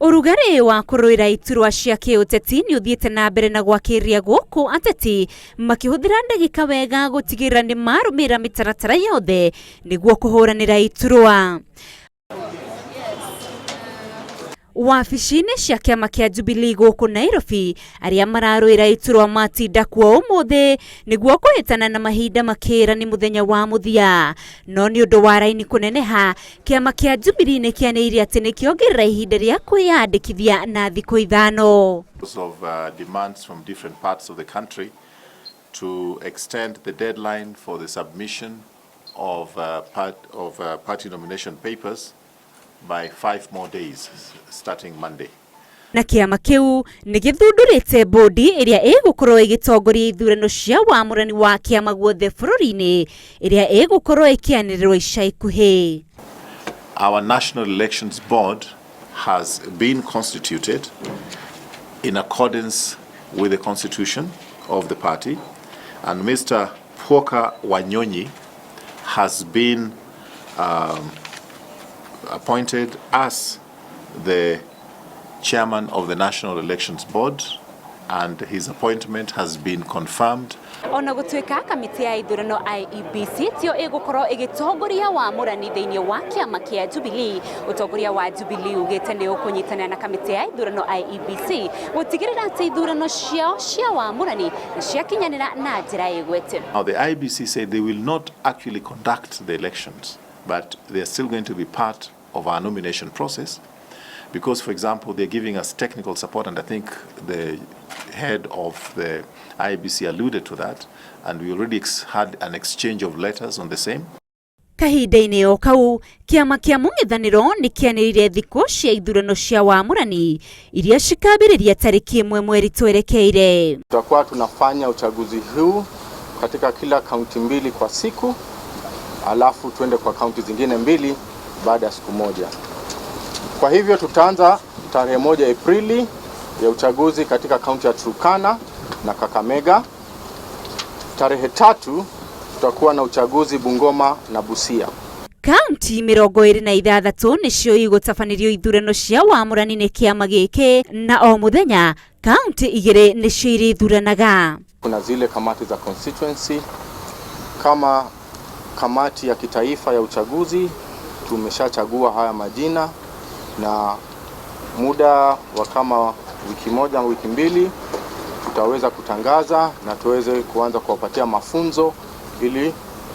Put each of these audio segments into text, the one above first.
Urugari wa kuruira iturwa cia kiuteti ni uthiete na mbere na gwakiria guku ateti makihuthira ndagika wega gutigira ni marumira mitaratara yothe niguo kuhuranira iturwa. Wabici-inĩ cia kĩama kĩa Jubilee gũkũ Nairobi, arĩa mararũĩra iturwa matinda kuo ũmũthĩ nĩguo kũhĩtana na mahinda makĩra nĩ mũthenya wa mũthia. No nĩ ũndũ wa raini kũneneha, kĩama kĩa Jubilee nĩ kĩanĩrĩire atĩ nĩ kĩongerera ihinda rĩa kwĩyandĩkithia na thikũ ithano. Demands from different parts of the country to extend the deadline for the submission of party nomination papers by 5 more days starting Monday. Na kĩama kĩu nĩ gĩthundũrĩte bodi ĩrĩa ĩgũkorwo ĩgĩtongoria ithurano cia wamũrani wa kĩama guothe bũrũri-inĩ ĩrĩa ĩgũkorwo ĩkĩanĩrĩrwo ica ikuhĩ. Our National Elections Board has been constituted in accordance with the constitution of the party, and Mr. Pwoka Wanyonyi has been appointed as the chairman of the National Elections Board, and his appointment has been confirmed. Ona gũtuĩka kamiti ya ithurano IEBC tio ĩgũkorwo ĩgĩtongoria wamũrani thĩinĩ wa kĩama kĩa Jubilee, ũtongoria wa Jubilee ugĩte nĩ ũkũnyitanĩra na kamiti ya ithurano IEBC gũtigĩrĩra atĩ ithurano ciao cia wamũrani nĩ ciakinyanĩra na njĩra ĩgwete. Now the IEBC said they will not actually conduct the elections, but they are still going to be part of our nomination process, because, for example, they're giving us technical support, and I think the head of the IEBC alluded to that, and we already had an exchange of letters on the same. Kahinda-inĩ o kau, kĩama kĩa mũng'ethanĩro nĩ kĩanĩrĩire thikũ cia ithurano cia wamũrani iria cikambĩrĩria tarĩki 1 mweri twerekeire. Tutakuwa tunafanya uchaguzi huu katika kila kaunti 2 kwa siku, alafu tuende kwa kaunti zingine 2 baada ya siku moja. Kwa hivyo tutaanza tarehe 1 Aprili ya uchaguzi katika kaunti ya Turkana na Kakamega. Tarehe 3 tutakuwa na uchaguzi Bungoma na Busia. Kaunti 26 nĩcio igũtabanirio ithurano cia wamũrani nĩ kĩama gĩkĩ, na o mũthenya kaunti 2 nĩcio irĩthuranaga. Kuna zile kamati za constituency kama kamati ya kitaifa ya uchaguzi. Tumeshachagua haya majina, na muda wa kama wiki 1 au wiki 2 tutaweza kutangaza na tuweze kuanza kuwapatia mafunzo, ili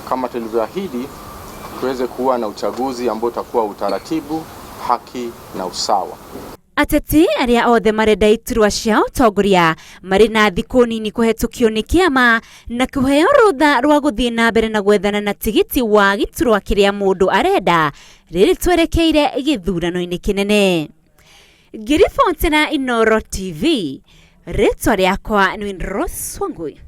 kama tulivyoahidi tuweze kuwa na uchaguzi ambao utakuwa utaratibu, haki na usawa. Ateti arĩa othe marenda iturwa cia ũtongoria marĩ na thikũ nini kũhetũkio nĩ kĩama na kũheo rũtha rwa gũthiĩ na mbere na gwethana na tigiti wa gĩturwa kĩrĩa mũndũ arenda rĩrĩ twerekeire gĩthurano-inĩ kĩnene. Ngĩriboti na Inooro TV, rĩtwa rĩakwa nĩ Rose Wangui.